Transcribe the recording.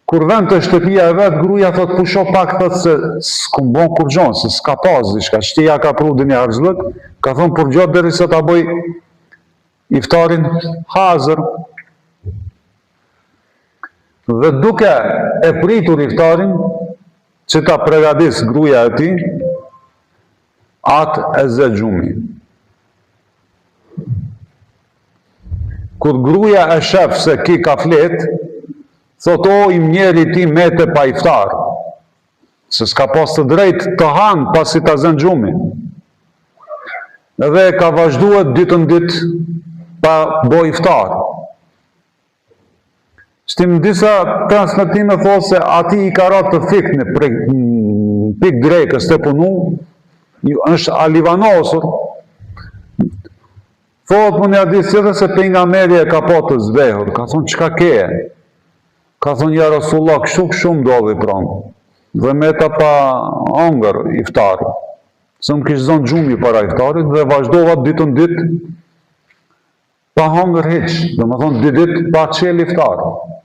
Kur vend të shtëpia e vetë, gruja thot pusho pak, thot se s'kum bon kur gjonë, se s'ka pas diçka, shtëja ka pru dhe një harxhlëk, ka thonë për gjotë deri se ta bëj iftarin hazër. Dhe duke e pritur iftarin, që ta pregadis gruja e ti, atë e zë gjumi. Kur gruja e shef se ki ka flet, thot o im njeri ti mete pa iftar, se s'ka pas të drejt të hanë pasi ta zën gjumi. Edhe ka vazhduet ditën ditë pa bo iftar. Shtim disa transmetime thosë se ati i ka ratë të fikë në pik drejkës të punu, është alivanosur. Thot më një hadith tjetër se pejgamberi e ka po të zbehur, ka thonë çka keje? Ka thonë ja Rasulullah, kështu shumë doli pranë, dhe me ta pa hongër iftarit. Se më kishë zonë gjumi para iftarit dhe vazhdova ditën ditë pa hongër hiç, dhe më thonë ditë pa qel iftarit.